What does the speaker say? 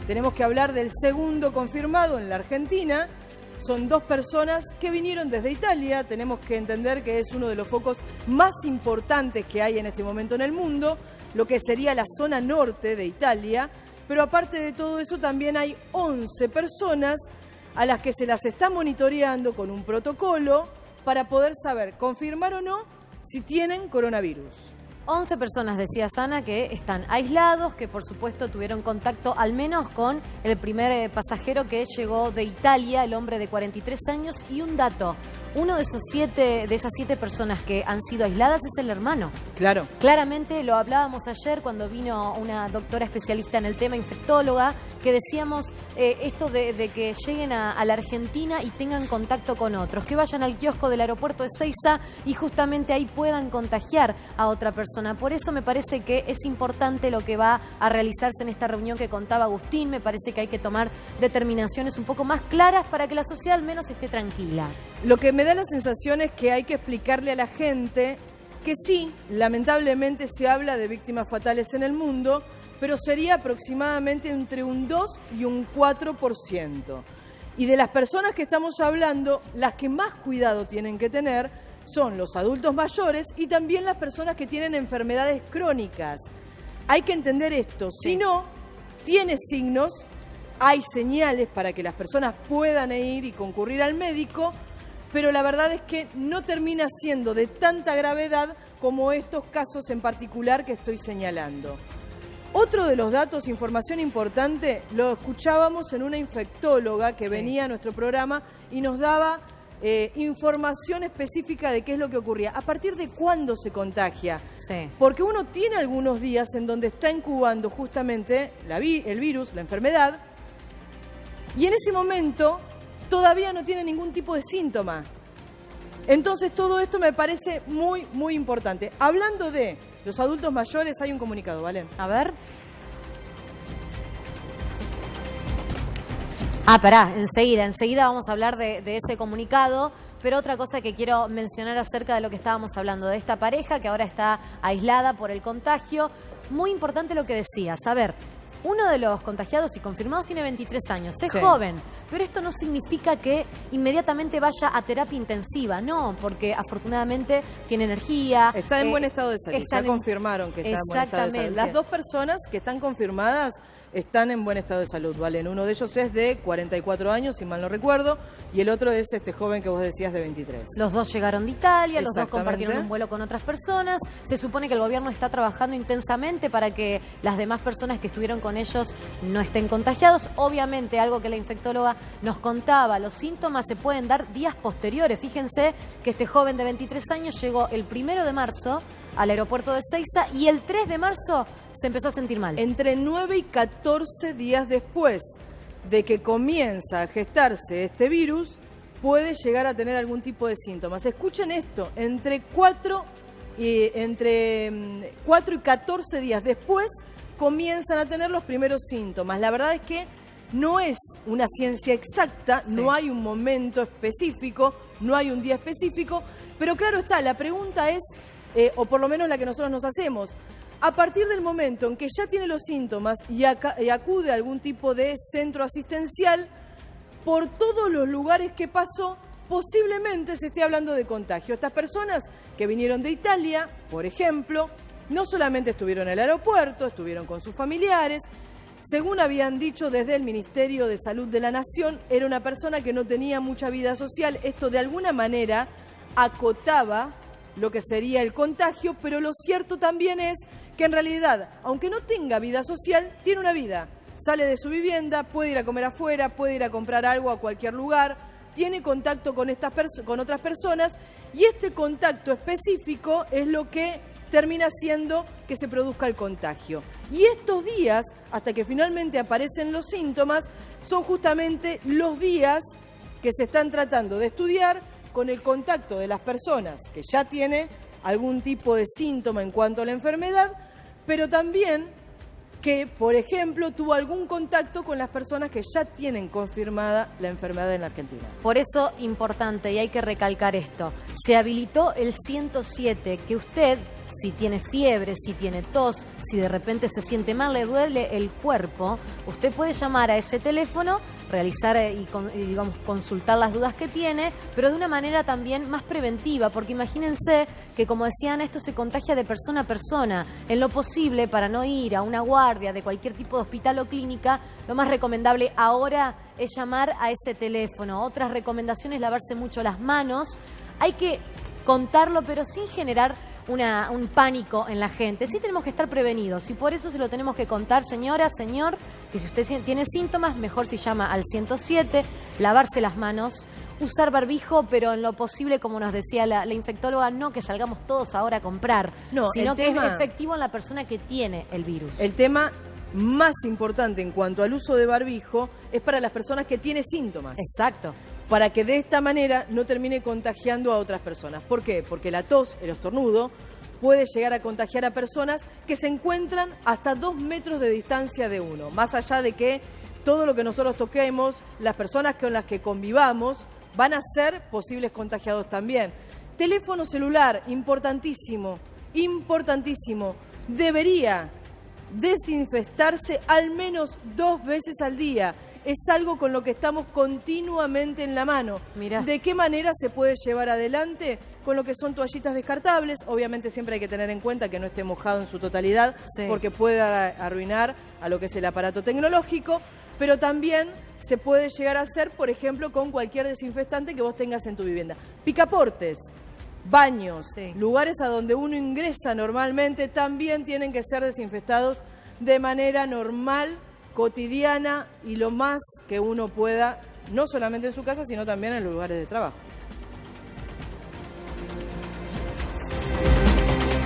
tenemos que hablar del segundo confirmado en la Argentina. Son 2 personas que vinieron desde Italia. Tenemos que entender que es uno de los focos más importantes que hay en este momento en el mundo, lo que sería la zona norte de Italia. Pero aparte de todo eso, también hay 11 personas a las que se las está monitoreando con un protocolo para poder saber, confirmar o no, si tienen coronavirus. 11 personas, decía Sana, que están aislados, que por supuesto tuvieron contacto al menos con el primer pasajero que llegó de Italia, el hombre de 43 años. Y un dato, uno de esas 7 personas que han sido aisladas es el hermano. Claro. Claramente lo hablábamos ayer cuando vino una doctora especialista en el tema, infectóloga, que decíamos esto de que lleguen a la Argentina y tengan contacto con otros, que vayan al kiosco del aeropuerto de Ezeiza y justamente ahí puedan contagiar a otra persona. Por eso me parece que es importante lo que va a realizarse en esta reunión que contaba Agustín. Me parece que hay que tomar determinaciones un poco más claras para que la sociedad al menos esté tranquila. Lo que me da la sensación es que hay que explicarle a la gente que sí, lamentablemente se habla de víctimas fatales en el mundo, pero sería aproximadamente entre un 2 y un 4%. Y de las personas que estamos hablando, las que más cuidado tienen que tener son los adultos mayores y también las personas que tienen enfermedades crónicas. Hay que entender esto, si no, tiene signos, hay señales para que las personas puedan ir y concurrir al médico, pero la verdad es que no termina siendo de tanta gravedad como estos casos en particular que estoy señalando. Otro de los datos, información importante, lo escuchábamos en una infectóloga que venía a nuestro programa y nos daba información específica de qué es lo que ocurría. ¿A partir de cuándo se contagia? Sí. Porque uno tiene algunos días en donde está incubando justamente el virus, la enfermedad, y en ese momento todavía no tiene ningún tipo de síntoma. Entonces todo esto me parece muy, muy importante. Hablando de los adultos mayores, hay un comunicado, ¿vale? A ver. Pará, enseguida vamos a hablar de ese comunicado, pero otra cosa que quiero mencionar acerca de lo que estábamos hablando, de esta pareja que ahora está aislada por el contagio. Muy importante lo que decías. A ver, uno de los contagiados y confirmados tiene 23 años, es joven, pero esto no significa que inmediatamente vaya a terapia intensiva, no, porque afortunadamente tiene energía. Está en buen estado de salud, ya confirmaron que está en buen estado de salud. Las 2 personas que están confirmadas están en buen estado de salud, Valen. Uno de ellos es de 44 años, si mal no recuerdo, y el otro es este joven que vos decías de 23. Los 2 llegaron de Italia, los 2 compartieron un vuelo con otras personas. Se supone que el gobierno está trabajando intensamente para que las demás personas que estuvieron con ellos no estén contagiados. Obviamente, algo que la infectóloga nos contaba, los síntomas se pueden dar días posteriores. Fíjense que este joven de 23 años llegó el 1 de marzo al aeropuerto de Ezeiza y el 3 de marzo se empezó a sentir mal. Entre 9 y 14 días después de que comienza a gestarse este virus, puede llegar a tener algún tipo de síntomas. Escuchen esto, entre 4 y 14 días después comienzan a tener los primeros síntomas. La verdad es que no es una ciencia exacta, no hay un momento específico, no hay un día específico, pero claro está, la pregunta es, o por lo menos la que nosotros nos hacemos, a partir del momento en que ya tiene los síntomas y acude a algún tipo de centro asistencial, por todos los lugares que pasó, posiblemente se esté hablando de contagio. Estas personas que vinieron de Italia, por ejemplo, no solamente estuvieron en el aeropuerto, estuvieron con sus familiares. Según habían dicho desde el Ministerio de Salud de la Nación, era una persona que no tenía mucha vida social. Esto de alguna manera acotaba lo que sería el contagio, pero lo cierto también es que en realidad, aunque no tenga vida social, tiene una vida. Sale de su vivienda, puede ir a comer afuera, puede ir a comprar algo a cualquier lugar, tiene contacto con otras personas y este contacto específico es lo que termina haciendo que se produzca el contagio. Y estos días, hasta que finalmente aparecen los síntomas, son justamente los días que se están tratando de estudiar con el contacto de las personas que ya tienen algún tipo de síntoma en cuanto a la enfermedad, pero también que, por ejemplo, tuvo algún contacto con las personas que ya tienen confirmada la enfermedad en la Argentina. Por eso, importante, y hay que recalcar esto, se habilitó el 107, que usted, si tiene fiebre, si tiene tos, si de repente se siente mal, le duele el cuerpo, usted puede llamar a ese teléfono, realizar y digamos, consultar las dudas que tiene, pero de una manera también más preventiva, porque imagínense que, como decían, esto se contagia de persona a persona. En lo posible, para no ir a una guardia de cualquier tipo de hospital o clínica, lo más recomendable ahora es llamar a ese teléfono. Otras recomendaciones, lavarse mucho las manos. Hay que contarlo, pero sin generar un pánico en la gente. Sí tenemos que estar prevenidos y por eso se lo tenemos que contar, señora, señor, que si usted tiene síntomas, mejor si llama al 107, lavarse las manos, usar barbijo, pero en lo posible, como nos decía la infectóloga, no que salgamos todos ahora a comprar, sino que es efectivo en la persona que tiene el virus. El tema más importante en cuanto al uso de barbijo es para las personas que tienen síntomas. Exacto. Para que de esta manera no termine contagiando a otras personas. ¿Por qué? Porque la tos, el estornudo, puede llegar a contagiar a personas que se encuentran hasta 2 metros de distancia de uno. Más allá de que todo lo que nosotros toquemos, las personas con las que convivamos, van a ser posibles contagiados también. Teléfono celular, importantísimo, importantísimo. Debería desinfectarse al menos 2 veces al día. Es algo con lo que estamos continuamente en la mano. Mirá. ¿De qué manera se puede llevar adelante? Con lo que son toallitas descartables. Obviamente siempre hay que tener en cuenta que no esté mojado en su totalidad, porque puede arruinar a lo que es el aparato tecnológico, pero también se puede llegar a hacer, por ejemplo, con cualquier desinfectante que vos tengas en tu vivienda. Picaportes, baños, lugares a donde uno ingresa normalmente también tienen que ser desinfectados de manera normal, cotidiana y lo más que uno pueda, no solamente en su casa, sino también en los lugares de trabajo.